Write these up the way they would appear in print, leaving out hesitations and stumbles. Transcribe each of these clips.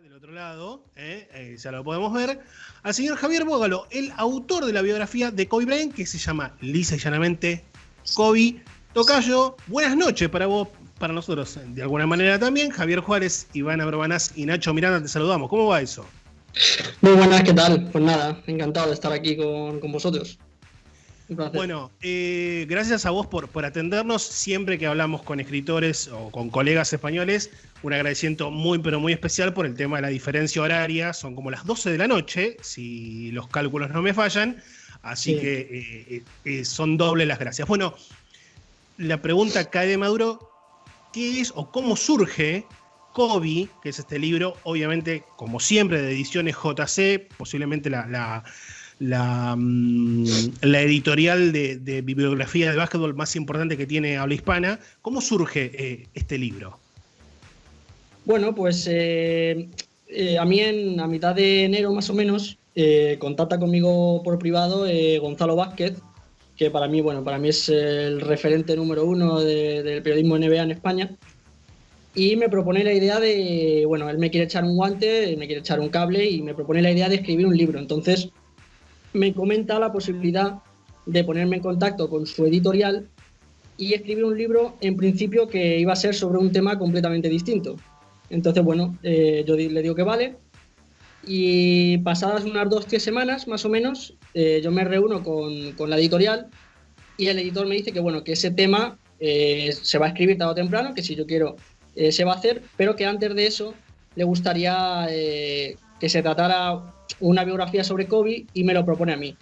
del otro lado, ya lo podemos ver, al señor Javier Bógalo, el autor de la biografía de Kobe Bryant, que se llama lisa y llanamente Kobe. Tocayo, buenas noches para vos, para nosotros, de alguna manera también. Javier Juárez, Ivana Brobanás y Nacho Miranda, te saludamos. ¿Cómo va eso? Muy buenas, ¿qué tal? Pues nada, encantado de estar aquí con vosotros. Un placer. Bueno, gracias a vos por atendernos. Siempre que hablamos con escritores o con colegas españoles, un agradecimiento muy, pero muy especial por el tema de la diferencia horaria. Son como las 12 de la noche, si los cálculos no me fallan. Así que son dobles las gracias. Bueno, la pregunta cae de Maduro. ¿Qué es o cómo surge Kobe, que es este libro, obviamente, como siempre, de ediciones JC, posiblemente la editorial de bibliografía de básquetbol más importante que tiene habla hispana? ¿Cómo surge este libro? Bueno, pues a mí a mitad de enero más o menos contacta conmigo por privado Gonzalo Vázquez, que para mí es el referente número uno del periodismo NBA en España, y me propone la idea de, bueno, él me quiere echar un guante, me quiere echar un cable y me propone la idea de escribir un libro. Entonces me comenta la posibilidad de ponerme en contacto con su editorial y escribir un libro, en principio, que iba a ser sobre un tema completamente distinto. Entonces, bueno, yo le digo que vale, y pasadas unas 2-3 semanas, más o menos, yo me reúno con la editorial y el editor me dice que, bueno, que ese tema se va a escribir tarde o temprano, que si yo quiero se va a hacer, pero que antes de eso le gustaría que se tratara una biografía sobre Kobe y me lo propone a mí.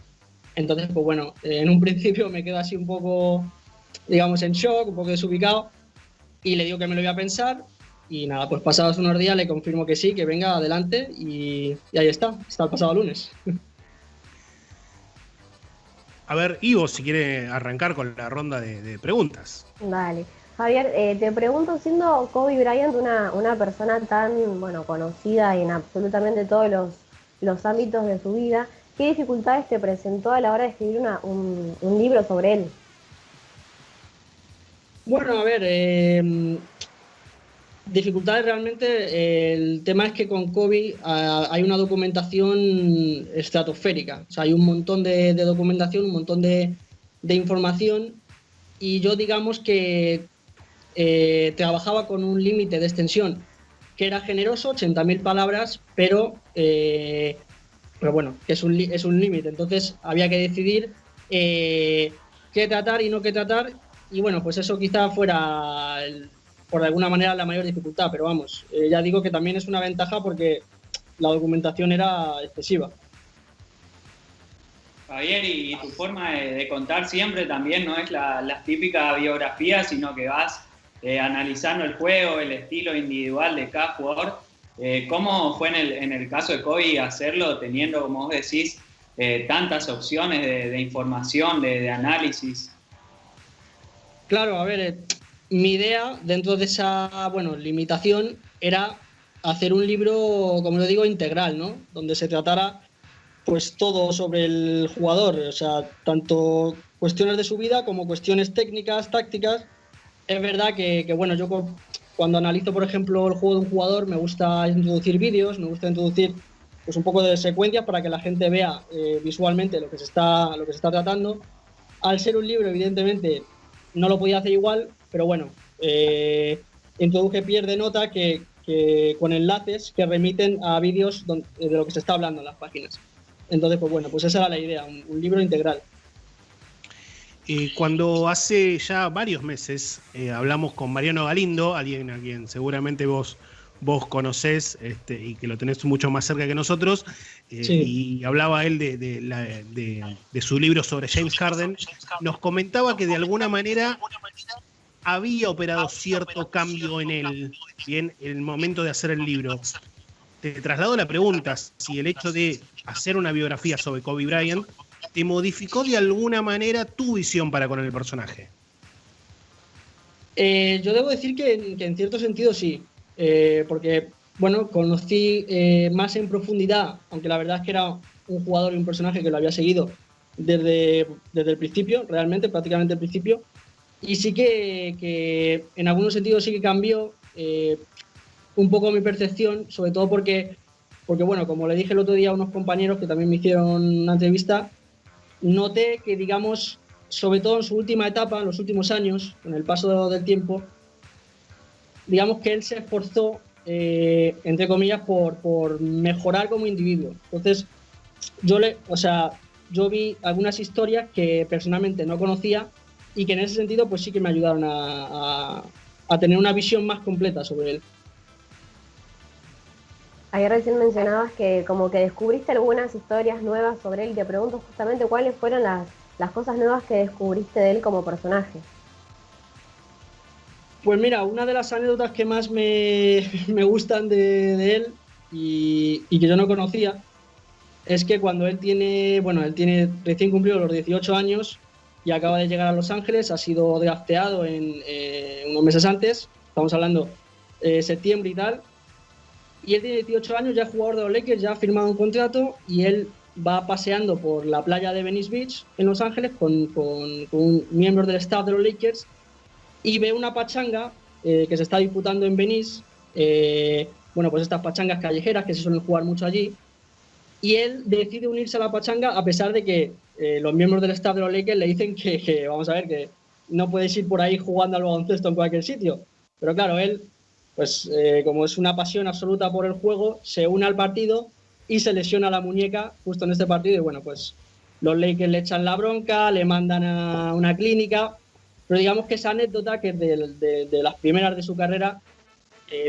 Entonces, pues bueno, en un principio me quedo así un poco, digamos, en shock, un poco desubicado, y le digo que me lo voy a pensar, y nada, pues pasados unos días le confirmo que sí, que venga adelante, y ahí está el pasado lunes. A ver, Ivo, si quiere arrancar con la ronda de preguntas. Dale. Javier, te pregunto, siendo Kobe Bryant una persona tan, bueno, conocida en absolutamente todos los ámbitos de su vida, ¿qué dificultades te presentó a la hora de escribir un libro sobre él? Bueno, a ver, dificultades realmente, el tema es que con Kobe hay una documentación estratosférica, o sea, hay un montón de documentación, un montón de información, y yo digamos que trabajaba con un límite de extensión que era generoso, 80.000 palabras, pero bueno, que es un límite. Entonces había que decidir qué tratar y no qué tratar, y bueno, pues eso quizá fuera, por alguna manera, la mayor dificultad, pero vamos, ya digo que también es una ventaja porque la documentación era excesiva. Javier, y tu forma de contar siempre también no es la típica biografía, sino que vas analizando el juego, el estilo individual de cada jugador. ¿Cómo fue en el caso de Kobe hacerlo teniendo, como vos decís, tantas opciones de información, de análisis? Claro, a ver, mi idea dentro de esa, bueno, limitación era hacer un libro, como lo digo, integral, ¿no? Donde se tratara pues todo sobre el jugador, o sea, tanto cuestiones de su vida como cuestiones técnicas, tácticas. Es verdad que bueno, yo cuando analizo, por ejemplo, el juego de un jugador, me gusta introducir vídeos, me gusta introducir pues un poco de secuencias para que la gente vea visualmente lo que se está tratando. Al ser un libro, evidentemente, no lo podía hacer igual, pero bueno, introduje pies de nota que con enlaces que remiten a vídeos de lo que se está hablando en las páginas. Entonces, pues bueno, pues esa era la idea, un libro integral. Cuando hace ya varios meses hablamos con Mariano Galindo, alguien a quien seguramente vos conocés y que lo tenés mucho más cerca que nosotros, sí. Y hablaba él de su libro sobre James Harden, nos comentaba que de alguna manera había operado cierto cambio en él, bien, en el momento de hacer el libro. Te traslado la pregunta, si el hecho de hacer una biografía sobre Kobe Bryant te modificó de alguna manera tu visión para con el personaje. Yo debo decir que en cierto sentido sí, porque bueno, conocí más en profundidad, aunque la verdad es que era un jugador y un personaje que lo había seguido desde el principio, realmente, prácticamente el principio, y sí que en algunos sentidos sí que cambió, un poco mi percepción, sobre todo porque bueno, como le dije el otro día a unos compañeros que también me hicieron una entrevista, noté que, digamos, sobre todo en su última etapa, en los últimos años, con el paso del tiempo, digamos que él se esforzó, entre comillas, por mejorar como individuo. Entonces, yo vi algunas historias que personalmente no conocía y que en ese sentido pues sí que me ayudaron a tener una visión más completa sobre él. Ahí recién mencionabas que como que descubriste algunas historias nuevas sobre él y te pregunto justamente cuáles fueron las cosas nuevas que descubriste de él como personaje. Pues mira, una de las anécdotas que más me gustan de él y que yo no conocía es que cuando él tiene recién cumplido los 18 años y acaba de llegar a Los Ángeles, ha sido drafteado unos meses antes, estamos hablando septiembre y tal, y él tiene 18 años, ya es jugador de los Lakers, ya ha firmado un contrato y él va paseando por la playa de Venice Beach en Los Ángeles con un miembro del staff de los Lakers y ve una pachanga que se está disputando en Venice, pues estas pachangas callejeras que se suelen jugar mucho allí, y él decide unirse a la pachanga a pesar de que los miembros del staff de los Lakers le dicen que vamos a ver, que no puedes ir por ahí jugando al baloncesto en cualquier sitio. Pero claro, él, pues como es una pasión absoluta por el juego, se une al partido y se lesiona la muñeca justo en este partido y bueno, pues los Lakers le echan la bronca, le mandan a una clínica, pero digamos que esa anécdota, que es de las primeras de su carrera,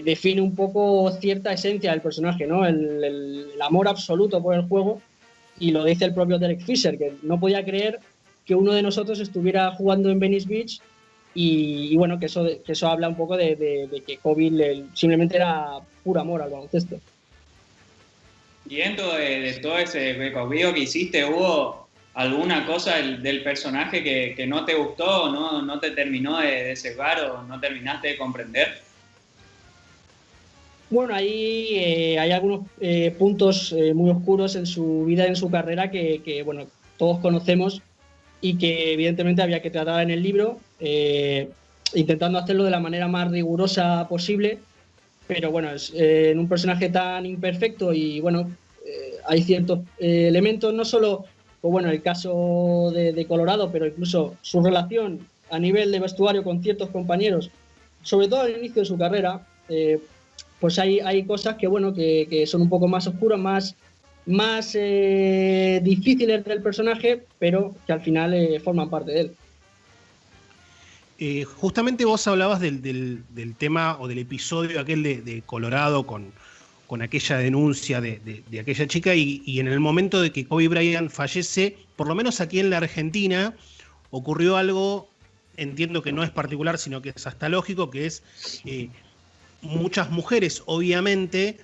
define un poco cierta esencia del personaje, ¿no? El amor absoluto por el juego, y lo dice el propio Derek Fisher, que no podía creer que uno de nosotros estuviera jugando en Venice Beach y bueno, que eso habla un poco de que Kobe simplemente era puro amor al baloncesto. Y dentro de todo ese recorrido que hiciste, ¿hubo alguna cosa del personaje que no te gustó, no te terminó de cerrar o no terminaste de comprender? Bueno, ahí hay algunos puntos muy oscuros en su vida, en su carrera, que bueno, todos conocemos y que evidentemente había que tratar en el libro, intentando hacerlo de la manera más rigurosa posible, pero bueno, es en un personaje tan imperfecto y bueno, hay ciertos elementos, no solo, pues bueno, el caso de Colorado, pero incluso su relación a nivel de vestuario con ciertos compañeros, sobre todo al inicio de su carrera, pues hay cosas que, bueno, que son un poco más oscuras, más difíciles del personaje, pero que al final forman parte de él. Justamente vos hablabas del tema o del episodio aquel de Colorado con aquella denuncia de aquella chica y en el momento de que Kobe Bryant fallece, por lo menos aquí en la Argentina, ocurrió algo, entiendo que no es particular, sino que es hasta lógico, que es... muchas mujeres, obviamente,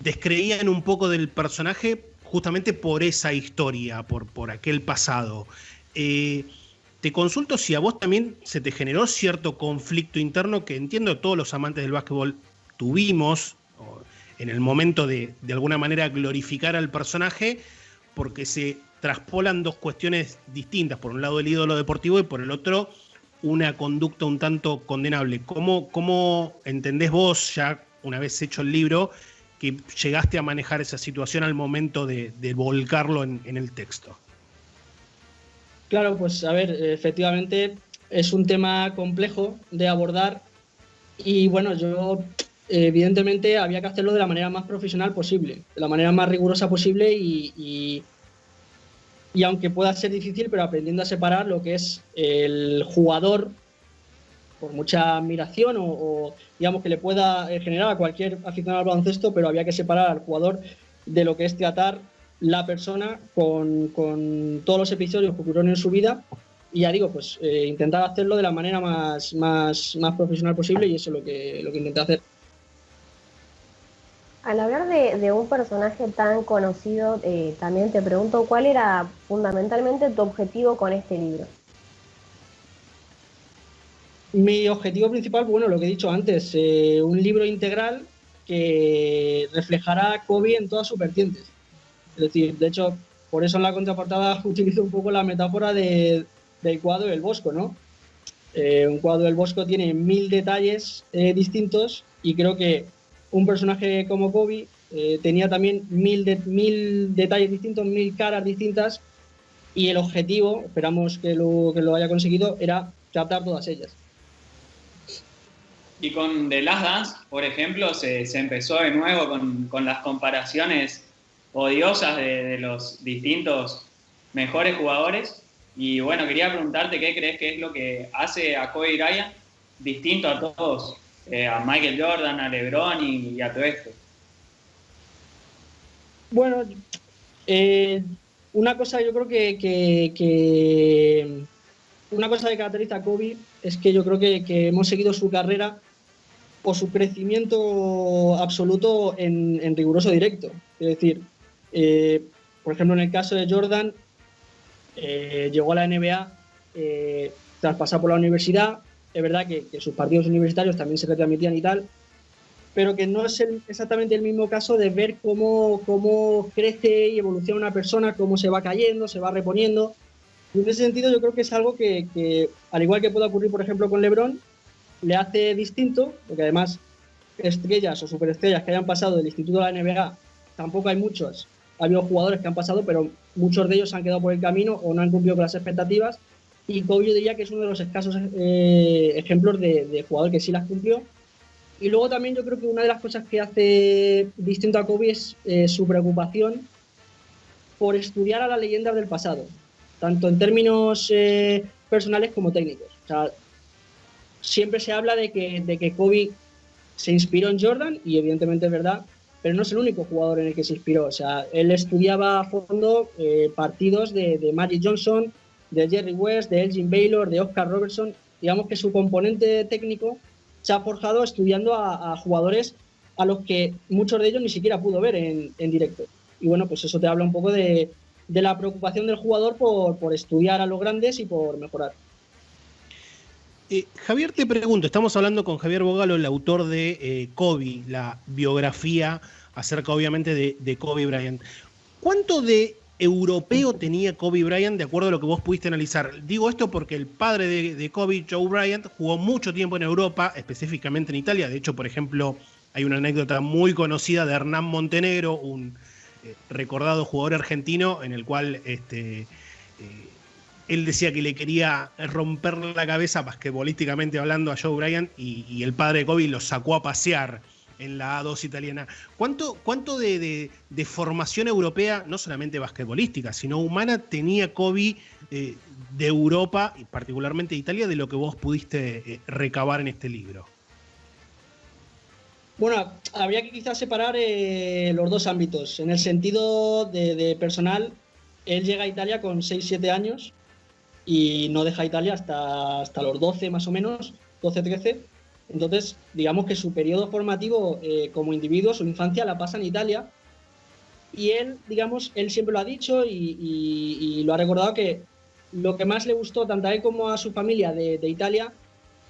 descreían un poco del personaje justamente por esa historia, por aquel pasado. Te consulto si a vos también se te generó cierto conflicto interno que entiendo todos los amantes del básquetbol tuvimos en el momento de alguna manera glorificar al personaje, porque se traspolan dos cuestiones distintas. Por un lado el ídolo deportivo y por el otro una conducta un tanto condenable. ¿Cómo entendés vos, ya una vez hecho el libro, que llegaste a manejar esa situación al momento de volcarlo en el texto? Claro, pues a ver, efectivamente es un tema complejo de abordar y bueno, yo evidentemente había que hacerlo de la manera más profesional posible, de la manera más rigurosa posible y aunque pueda ser difícil, pero aprendiendo a separar lo que es el jugador, por mucha admiración o digamos que le pueda generar a cualquier aficionado al baloncesto, pero había que separar al jugador de lo que es tratar la persona con todos los episodios que ocurrieron en su vida. Y ya digo, pues intentar hacerlo de la manera más profesional posible y eso es lo que intenté hacer. Al hablar de un personaje tan conocido, también te pregunto, ¿cuál era fundamentalmente tu objetivo con este libro? Mi objetivo principal, bueno, lo que he dicho antes, un libro integral que reflejará a Kobe en todas sus vertientes. Es decir, de hecho, por eso en la contraportada utilizo un poco la metáfora del cuadro del Bosco, ¿no? Un cuadro del Bosco tiene 1000 detalles distintos Y creo que un personaje como Kobe tenía también mil detalles distintos, 1000 caras distintas, y el objetivo, esperamos que lo haya conseguido, era captar todas ellas. Y con The Last Dance, por ejemplo, se empezó de nuevo con las comparaciones odiosas de los distintos mejores jugadores. Y bueno, quería preguntarte qué crees que es lo que hace a Kobe Bryant distinto a todos, a Michael Jordan, a LeBron y a todo esto. Bueno, una cosa yo creo que una cosa que caracteriza a Kobe es que yo creo que hemos seguido su carrera o su crecimiento absoluto en riguroso directo. Es decir, por ejemplo, en el caso de Jordan, llegó a la NBA tras pasar por la universidad. Es verdad que sus partidos universitarios también se retransmitían y tal, pero que no es exactamente el mismo caso de ver cómo crece y evoluciona una persona, cómo se va cayendo, se va reponiendo. Y en ese sentido yo creo que es algo que al igual que puede ocurrir, por ejemplo, con LeBron, le hace distinto, porque además estrellas o superestrellas que hayan pasado del instituto a la NBA, tampoco hay muchos. Ha habido jugadores que han pasado, pero muchos de ellos se han quedado por el camino o no han cumplido con las expectativas. Y Kobe yo diría que es uno de los escasos ejemplos de jugador que sí las cumplió. Y luego también yo creo que una de las cosas que hace distinto a Kobe es su preocupación por estudiar a las leyendas del pasado, tanto en términos personales como técnicos. O sea, siempre se habla de que Kobe se inspiró en Jordan, y evidentemente es verdad, pero no es el único jugador en el que se inspiró. O sea, él estudiaba a fondo partidos de Magic Johnson, de Jerry West, de Elgin Baylor, de Oscar Robertson. Digamos que su componente técnico se ha forjado estudiando a jugadores a los que muchos de ellos ni siquiera pudo ver en directo. Y bueno, pues eso te habla un poco de la preocupación del jugador por estudiar a los grandes y por mejorar. Javier, te pregunto, estamos hablando con Javier Bogalo, el autor de Kobe, la biografía acerca obviamente de Kobe Bryant. ¿Cuánto de europeo tenía Kobe Bryant de acuerdo a lo que vos pudiste analizar? Digo esto porque el padre de Kobe, Joe Bryant, jugó mucho tiempo en Europa, específicamente en Italia. De hecho, por ejemplo, hay una anécdota muy conocida de Hernán Montenegro, un recordado jugador argentino, en el cual él decía que le quería romper la cabeza basquetbolísticamente hablando a Joe Bryant, y el padre de Kobe lo sacó a pasear en la A2 italiana. ¿Cuánto de formación europea, no solamente basquetbolística, sino humana, tenía Kobe de Europa, y particularmente de Italia, de lo que vos pudiste recabar en este libro? Bueno, habría que quizás separar los dos ámbitos. En el sentido de personal, él llega a Italia con 6-7 años y no deja Italia hasta los 12 más o menos, 12-13. Entonces, digamos que su periodo formativo como individuo, su infancia, la pasa en Italia. Y él, digamos, él siempre lo ha dicho y lo ha recordado, que lo que más le gustó tanto a él como a su familia de Italia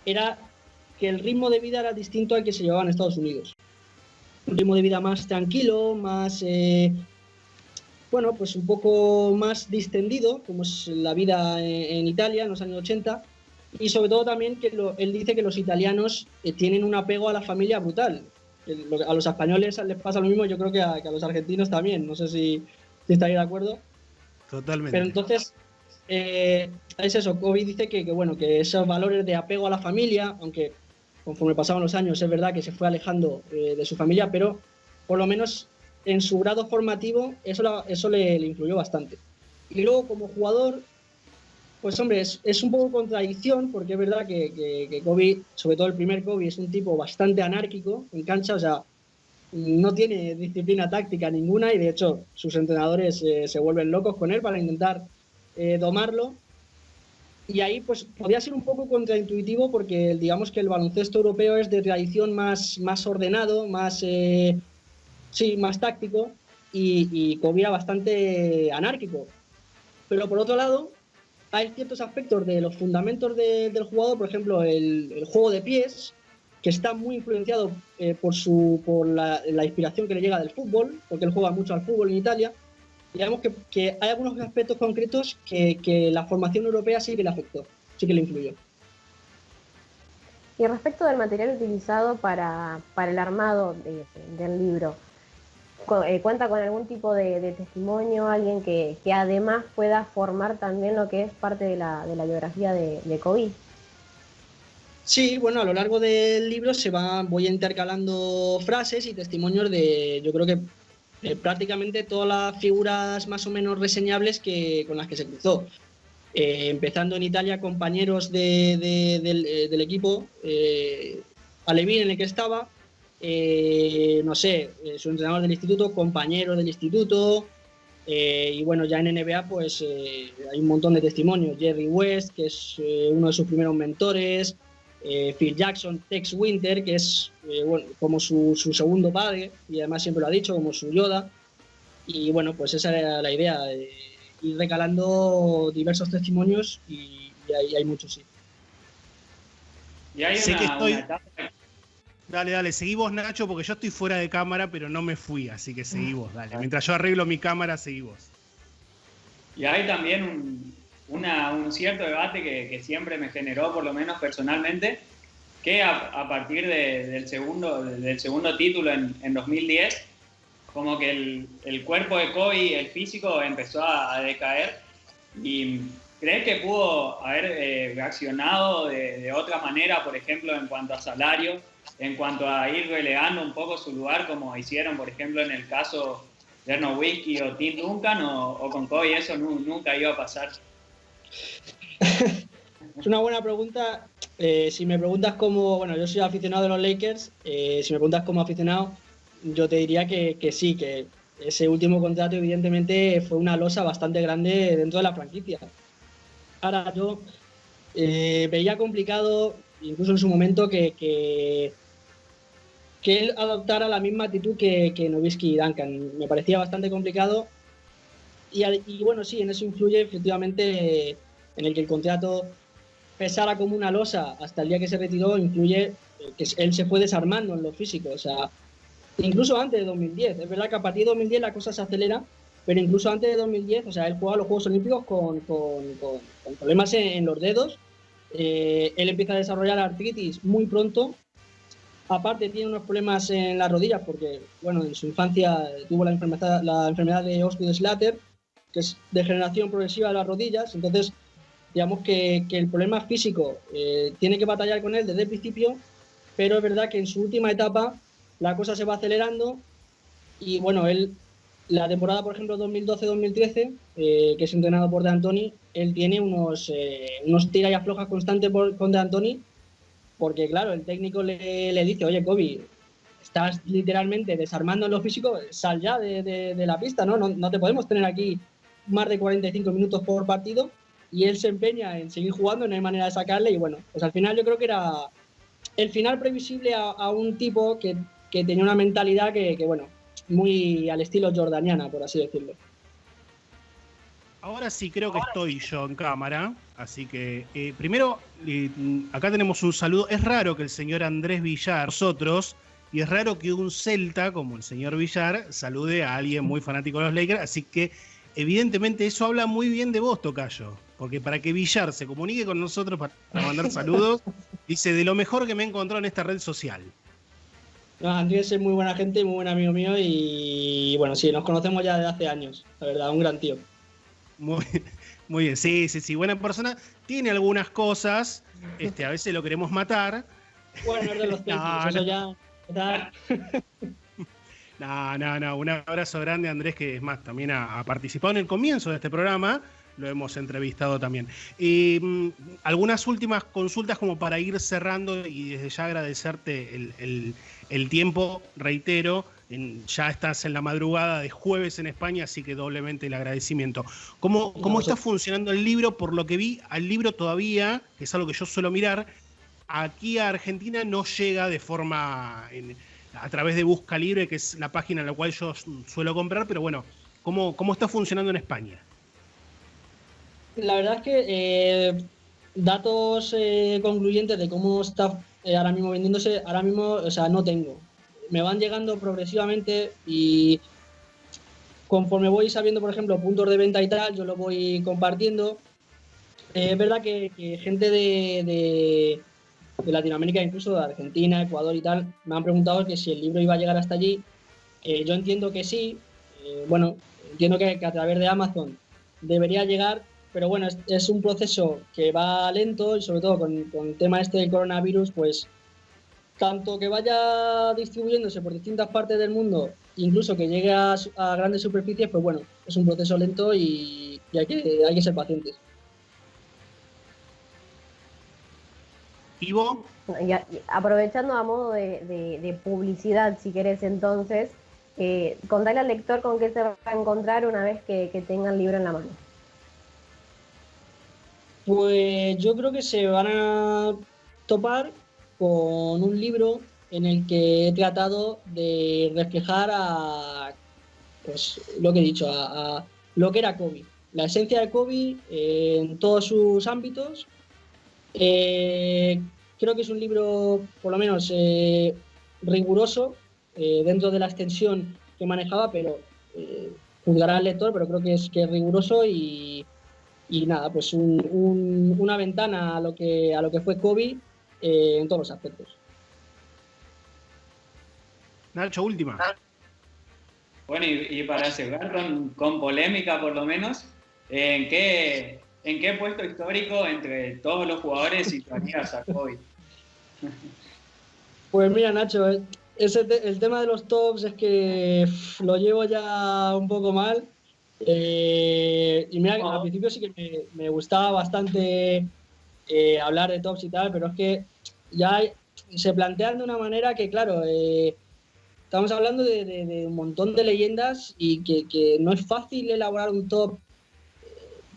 era que el ritmo de vida era distinto al que se llevaba en Estados Unidos. Un ritmo de vida más tranquilo, más, bueno, pues un poco más distendido, como es la vida en Italia en los años 80. Y sobre todo también que él dice que los italianos tienen un apego a la familia brutal. A los españoles les pasa lo mismo, yo creo que a los argentinos también. No sé si estaréis de acuerdo. Totalmente. Pero entonces, es eso, Kobe dice que esos valores de apego a la familia, aunque conforme pasaban los años es verdad que se fue alejando de su familia, pero por lo menos en su grado formativo eso le influyó bastante. Y luego como jugador, pues hombre, es un poco contradicción, porque es verdad que Kobe, sobre todo el primer Kobe, es un tipo bastante anárquico en cancha. O sea, no tiene disciplina táctica ninguna, y de hecho sus entrenadores se vuelven locos con él para intentar domarlo. Y ahí pues podría ser un poco contraintuitivo, porque digamos que el baloncesto europeo es de tradición más ordenado, más táctico, y Kobe era bastante anárquico. Pero por otro lado, hay ciertos aspectos de los fundamentos del jugador, por ejemplo, el juego de pies, que está muy influenciado por la inspiración que le llega del fútbol, porque él juega mucho al fútbol en Italia. Digamos que hay algunos aspectos concretos que la formación europea sí que le afectó, sí que le influyó. Y respecto del material utilizado para el armado del libro, ¿cuenta con algún tipo de testimonio, alguien que además pueda formar también lo que es parte de la biografía de Kobe? Sí, bueno, a lo largo del libro voy intercalando frases y testimonios yo creo que prácticamente todas las figuras más o menos reseñables con las que se cruzó. Empezando en Italia, compañeros del equipo, Alevín en el que estaba, no sé, su entrenador del instituto, compañeros del instituto, y bueno, ya en NBA pues hay un montón de testimonios. Jerry West, que es uno de sus primeros mentores, Phil Jackson, Tex Winter, que es bueno, como su segundo padre, y además siempre lo ha dicho, como su Yoda. Y bueno, pues esa era la idea, ir recalando diversos testimonios y hay muchos, sí. Y hay una etapa... Dale, seguí vos, Nacho, porque yo estoy fuera de cámara, pero no me fui, así que seguí vos, dale. Mientras yo arreglo mi cámara, seguí vos. Y hay también un cierto debate que siempre me generó, por lo menos personalmente, que a partir del segundo título en 2010, como que el cuerpo de Kobe, el físico, empezó a decaer. ¿Y crees que pudo haber reaccionado de otra manera, por ejemplo, en cuanto a salario, en cuanto a ir relegando un poco su lugar, como hicieron, por ejemplo, en el caso de Dirk Nowitzki o Tim Duncan, o con Kobe eso nunca iba a pasar? Es una buena pregunta. Si me preguntas como, bueno, yo soy aficionado de los Lakers, si me preguntas como aficionado, yo te diría que sí, que ese último contrato evidentemente fue una losa bastante grande dentro de la franquicia. Ahora yo veía complicado, incluso en su momento, que él adoptara la misma actitud que Nowitzki y Duncan. Me parecía bastante complicado y bueno, sí, en eso influye efectivamente en el que el contrato pesara como una losa hasta el día que se retiró, influye que él se fue desarmando en lo físico, o sea, incluso antes de 2010. Es verdad que a partir de 2010 la cosa se acelera, pero incluso antes de 2010, o sea, él juega los Juegos Olímpicos con problemas en los dedos. Él empieza a desarrollar artritis muy pronto. Aparte tiene unos problemas en las rodillas porque, bueno, en su infancia tuvo la enfermedad de Osgood-Schlatter, que es degeneración progresiva de las rodillas. Entonces, digamos que el problema físico tiene que batallar con él desde el principio, pero es verdad que en su última etapa la cosa se va acelerando y, bueno, él, la temporada, por ejemplo, 2012-2013, que es entrenado por D'Antoni, él tiene unos tira y aflojas constantes con D'Antoni, porque, claro, el técnico le dice, oye, Kobe, estás literalmente desarmando en lo físico, sal ya de la pista, ¿no? No te podemos tener aquí más de 45 minutos por partido, y él se empeña en seguir jugando, no hay manera de sacarle, y bueno, pues al final yo creo que era el final previsible a un tipo que tenía una mentalidad que, bueno, muy al estilo jordaniana, por así decirlo. Ahora sí creo que estoy yo en cámara, así que primero acá tenemos un saludo. Es raro que el señor Andrés Villar, nosotros, y es raro que un celta como el señor Villar salude a alguien muy fanático de los Lakers, así que evidentemente eso habla muy bien de vos, tocayo, porque para que Villar se comunique con nosotros para mandar saludos, dice, de lo mejor que me he encontrado en esta red social. No, Andrés es muy buena gente, muy buen amigo mío y bueno, sí, nos conocemos ya desde hace años, la verdad, un gran tío. Muy bien, sí, buena persona. Tiene algunas cosas, a veces lo queremos matar. Bueno, es de los técnicos, eso ya... No, un abrazo grande a Andrés, que es más, también ha participado en el comienzo de este programa, lo hemos entrevistado también. Algunas últimas consultas como para ir cerrando y desde ya agradecerte el tiempo, reitero, ya estás en la madrugada de jueves en España, así que doblemente el agradecimiento. ¿Cómo está funcionando el libro? Por lo que vi, al libro todavía, que es algo que yo suelo mirar, aquí a Argentina no llega de forma... a través de Busca Libre, que es la página en la cual yo suelo comprar, pero bueno, ¿cómo está funcionando en España? La verdad es que datos concluyentes de cómo está ahora mismo vendiéndose, ahora mismo, o sea, no tengo. Me van llegando progresivamente y conforme voy sabiendo, por ejemplo, puntos de venta y tal, yo lo voy compartiendo. Es verdad que gente Latinoamérica, incluso de Argentina, Ecuador y tal, me han preguntado que si el libro iba a llegar hasta allí. Yo entiendo que sí. Bueno, entiendo que a través de Amazon debería llegar, pero bueno, es un proceso que va lento y sobre todo con el tema este del coronavirus, pues tanto que vaya distribuyéndose por distintas partes del mundo, incluso que llegue a grandes superficies, pues bueno, es un proceso lento y hay que ser pacientes. Ivo. Y aprovechando a modo de publicidad, si querés entonces, contale al lector con qué se va a encontrar una vez que tenga el libro en la mano. Pues yo creo que se van a topar con un libro en el que he tratado de reflejar pues lo que he dicho, a lo que era Kobe, la esencia de Kobe en todos sus ámbitos. Creo que es un libro, por lo menos, riguroso dentro de la extensión que manejaba, pero juzgará al lector, pero creo que es riguroso y nada, pues una ventana a lo que fue Kobe en todos los aspectos. Nacho, última. Bueno, y para cerrar con polémica por lo menos, ¿en qué puesto histórico entre todos los jugadores situarías a Kobe? Pues mira, Nacho, el tema de los tops es que lo llevo ya un poco mal. Y mira, al principio sí que me gustaba bastante hablar de tops y tal, pero es que ya se plantean de una manera que, claro, estamos hablando de un montón de leyendas y que no es fácil elaborar un top.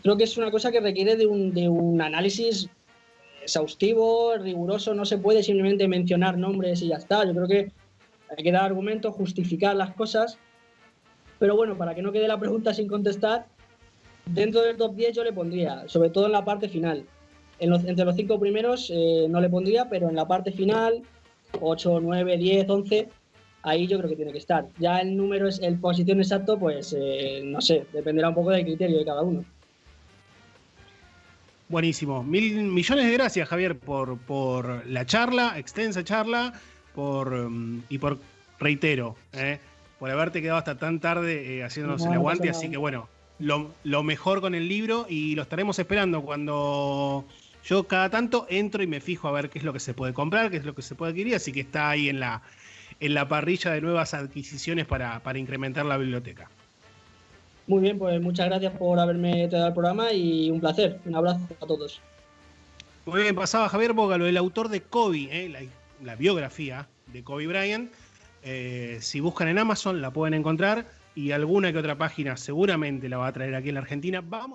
Creo que es una cosa que requiere de un análisis exhaustivo, riguroso. No se puede simplemente mencionar nombres y ya está. Yo creo que hay que dar argumentos, justificar las cosas. Pero bueno, para que no quede la pregunta sin contestar, dentro del top 10 yo le pondría, sobre todo en la parte final. Entre los 5 primeros no le pondría, pero en la parte final, 8, 9, 10, 11, ahí yo creo que tiene que estar. Ya el número, el posición exacto, pues no sé, dependerá un poco del criterio de cada uno. Buenísimo. Millones de gracias, Javier, por la charla, extensa charla, y por, reitero, por haberte quedado hasta tan tarde haciéndonos el aguante. Así que bueno, lo mejor con el libro y lo estaremos esperando cuando yo cada tanto entro y me fijo a ver qué es lo que se puede comprar, qué es lo que se puede adquirir. Así que está ahí en la parrilla de nuevas adquisiciones para incrementar la biblioteca. Muy bien, pues muchas gracias por haberme traído al programa y un placer. Un abrazo a todos. Muy bien, pasaba Javier Bógalo, el autor de Kobe, la biografía de Kobe Bryant. Si buscan en Amazon la pueden encontrar y alguna que otra página seguramente la va a traer aquí en la Argentina. Vamos.